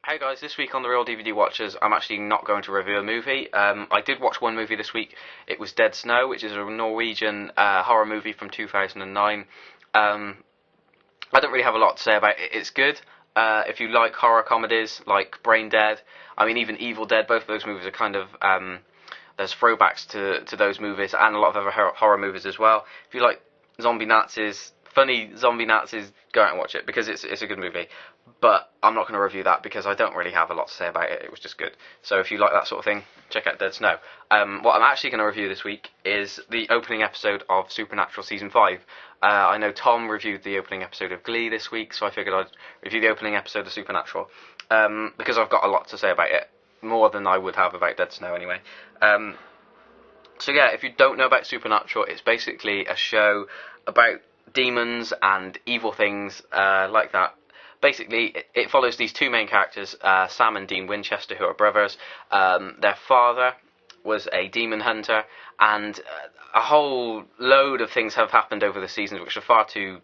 Hey guys, this week on The Real DVD Watchers, I'm actually not going to review a movie. I did watch one movie this week. It was Dead Snow, which is a Norwegian horror movie from 2009. I don't really have a lot to say about it. It's good. If you like horror comedies, like Brain Dead, I mean even Evil Dead, both of those movies are kind of, there's throwbacks to those movies and a lot of other horror movies as well. If you like zombie Nazis, funny zombie Nazis, go out and watch it because it's a good movie. But I'm not going to review that because I don't really have a lot to say about it. It was just good. So if you like that sort of thing, check out Dead Snow. What I'm actually going to review this week is the opening episode of Supernatural Season 5. I know Tom reviewed the opening episode of Glee this week, so I figured I'd review the opening episode of Supernatural because I've got a lot to say about it, more than I would have about Dead Snow anyway. So yeah, if you don't know about Supernatural, it's basically a show about demons and evil things like that. Basically, it follows these two main characters, Sam and Dean Winchester, who are brothers. Their father was a demon hunter, and a whole load of things have happened over the seasons, which are far too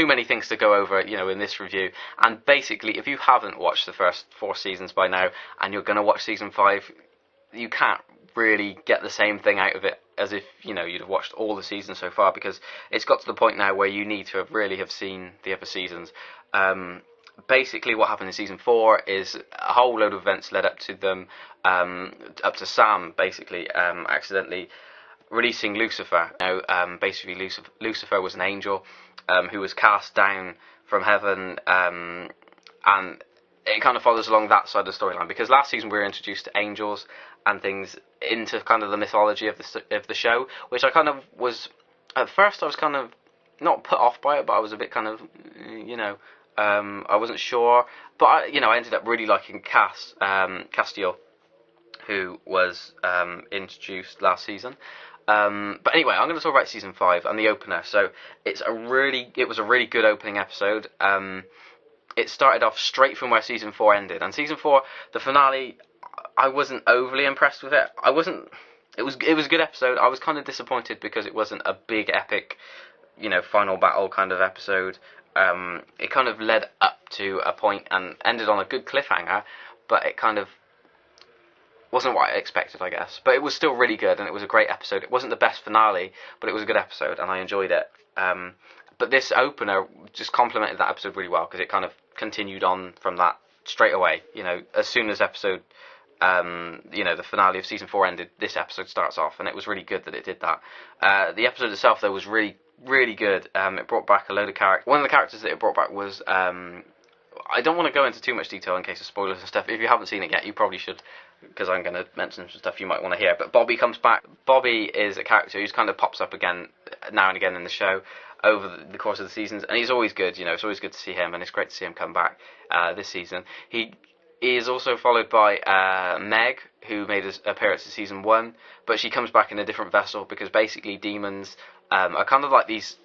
many things to go over, in this review. And basically, if you haven't watched the first 4 seasons by now, and you're going to watch season 5, you can't really get the same thing out of it as if you'd have watched all the seasons so far, because it's got to the point now where you need to really have seen the other seasons. Basically what happened in season 4 is a whole load of events led up to them, up to Sam basically accidentally releasing Lucifer. Basically Lucifer was an angel who was cast down from heaven, and it kind of follows along that side of the storyline, because last season we were introduced to angels and things into kind of the mythology of the show, which I kind of was, at first I was kind of not put off by it, but I was a bit kind of, I wasn't sure, but I ended up really liking Castiel, who was introduced last season. But anyway, I'm going to talk about season 5 and the opener. So it was a really good opening episode. It started off straight from where season 4 ended, and season 4, the finale, I wasn't overly impressed with it. It was a good episode. I was kind of disappointed because it wasn't a big epic, final battle kind of episode. It kind of led up to a point and ended on a good cliffhanger, but it kind of wasn't what I expected, I guess. But it was still really good, and it was a great episode. It wasn't the best finale, but it was a good episode, and I enjoyed it. But this opener just complemented that episode really well, because it kind of continued on from that straight away. As soon as episode, the finale of season 4 ended, this episode starts off, and it was really good that it did that. The episode itself, though, was really good. It brought back a load of characters. One of the characters that it brought back was, I don't want to go into too much detail in case of spoilers and stuff. If you haven't seen it yet, you probably should, because I'm going to mention some stuff you might want to hear. But Bobby comes back. Bobby is a character who's kind of pops up again, now and again in the show over the course of the seasons, and he's always good. It's always good to see him, and it's great to see him come back this season. He is also followed by Meg, who made his appearance in season 1, but she comes back in a different vessel, because basically demons are kind of like these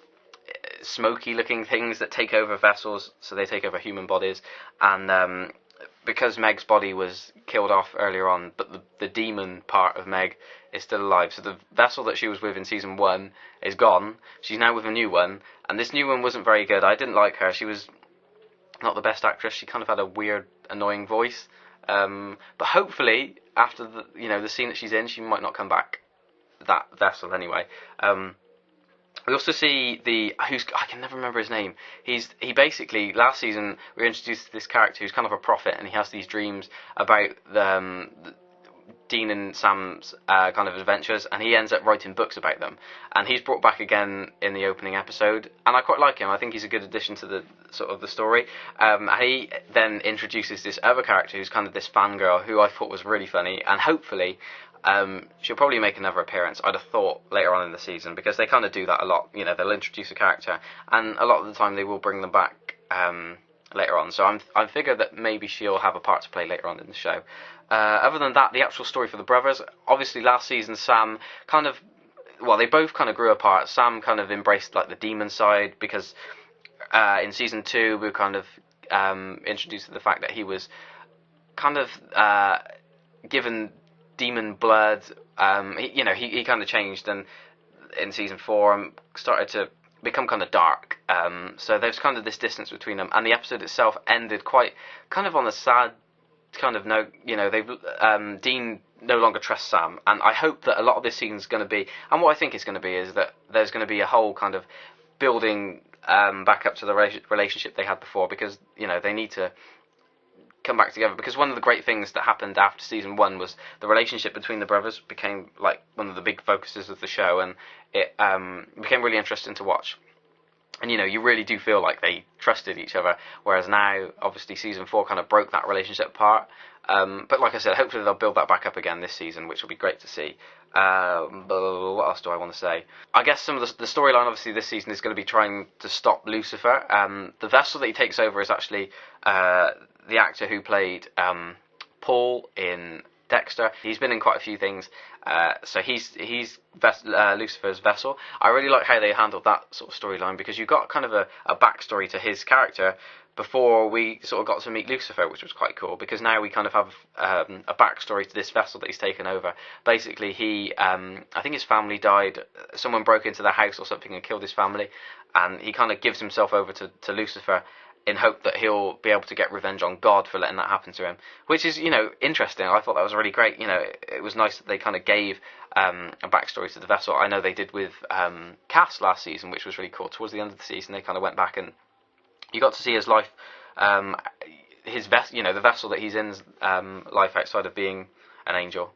smoky looking things that take over vessels, so they take over human bodies, and because Meg's body was killed off earlier on, but the demon part of Meg is still alive, so the vessel that she was with in season 1 is gone. She's now with a new one, and this new one wasn't very good. I didn't like her. She was not the best actress. She kind of had a weird, annoying voice, but hopefully after the scene that she's in, she might not come back, that vessel anyway. We also see I can never remember his name. He basically, last season we were introduced to this character who's kind of a prophet, and he has these dreams about Dean and Sam's kind of adventures, and he ends up writing books about them. And he's brought back again in the opening episode, and I quite like him. I think he's a good addition to the sort of the story. He then introduces this other character who's kind of this fangirl, who I thought was really funny, and hopefully she'll probably make another appearance, I'd have thought, later on in the season, because they kind of do that a lot. They'll introduce a character, and a lot of the time they will bring them back later on. So I figure that maybe she'll have a part to play later on in the show. Other than that, the actual story for the brothers, obviously last season Sam they both kind of grew apart. Sam kind of embraced like the demon side, because in season 2 we were kind of introduced to the fact that he was kind of given demon blood. He kind of changed, and in season 4 started to become kind of dark. So there's kind of this distance between them, and the episode itself ended quite kind of on a sad kind of know, they've Dean no longer trusts Sam, and I hope that a lot of this season is going to be, and what I think it's going to be is that there's going to be a whole kind of building back up to the relationship they had before, because they need to come back together, because one of the great things that happened after season 1 was the relationship between the brothers became like one of the big focuses of the show, and it became really interesting to watch. And you really do feel like they trusted each other, whereas now, obviously, season 4 kind of broke that relationship apart. But like I said, hopefully they'll build that back up again this season, which will be great to see. What else do I want to say? I guess some of the storyline, obviously, this season is going to be trying to stop Lucifer. The vessel that he takes over is actually the actor who played Paul in Dexter. He's been in quite a few things, so he's Lucifer's vessel. I really like how they handled that sort of storyline, because you got kind of a backstory to his character before we sort of got to meet Lucifer, which was quite cool, because now we kind of have a backstory to this vessel that he's taken over. Basically, I think his family died. Someone broke into their house or something and killed his family, and he kind of gives himself over to Lucifer, in hope that he'll be able to get revenge on God for letting that happen to him, which is, interesting. I thought that was really great. It was nice that they kind of gave a backstory to the vessel. I know they did with Cass last season, which was really cool. Towards the end of the season, they kind of went back and you got to see his life, the vessel that he's in's life outside of being an angel.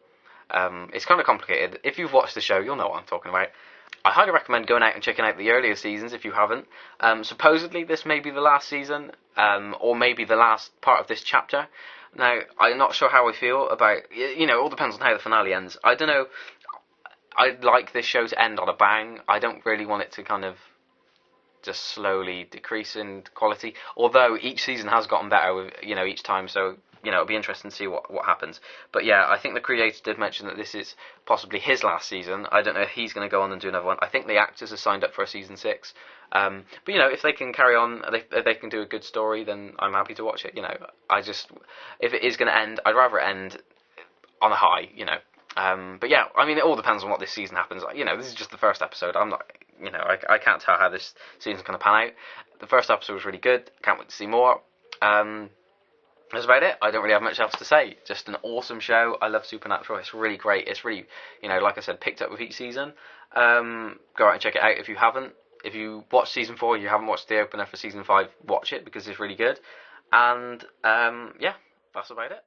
It's kind of complicated. If you've watched the show, you'll know what I'm talking about. I highly recommend going out and checking out the earlier seasons if you haven't. Supposedly this may be the last season, or maybe the last part of this chapter. Now, I'm not sure how I feel about, it all depends on how the finale ends. I don't know, I'd like this show to end on a bang. I don't really want it to kind of just slowly decrease in quality, although each season has gotten better with, each time, so it'll be interesting to see what happens. But yeah, I think the creator did mention that this is possibly his last season. I don't know if he's going to go on and do another one. I think the actors are signed up for a season 6. But if they can carry on, if they can do a good story, then I'm happy to watch it. If it is going to end, I'd rather it end on a high. But yeah, I mean, it all depends on what this season happens. This is just the first episode. I'm not, I can't tell how this season's going to pan out. The first episode was really good. Can't wait to see more. That's about it. I don't really have much else to say. Just an awesome show. I love Supernatural. It's really great. It's really, like I said, picked up with each season. Go out and check it out if you haven't. If you watched season 4, you haven't watched the opener for season 5, watch it because it's really good. And yeah, that's about it.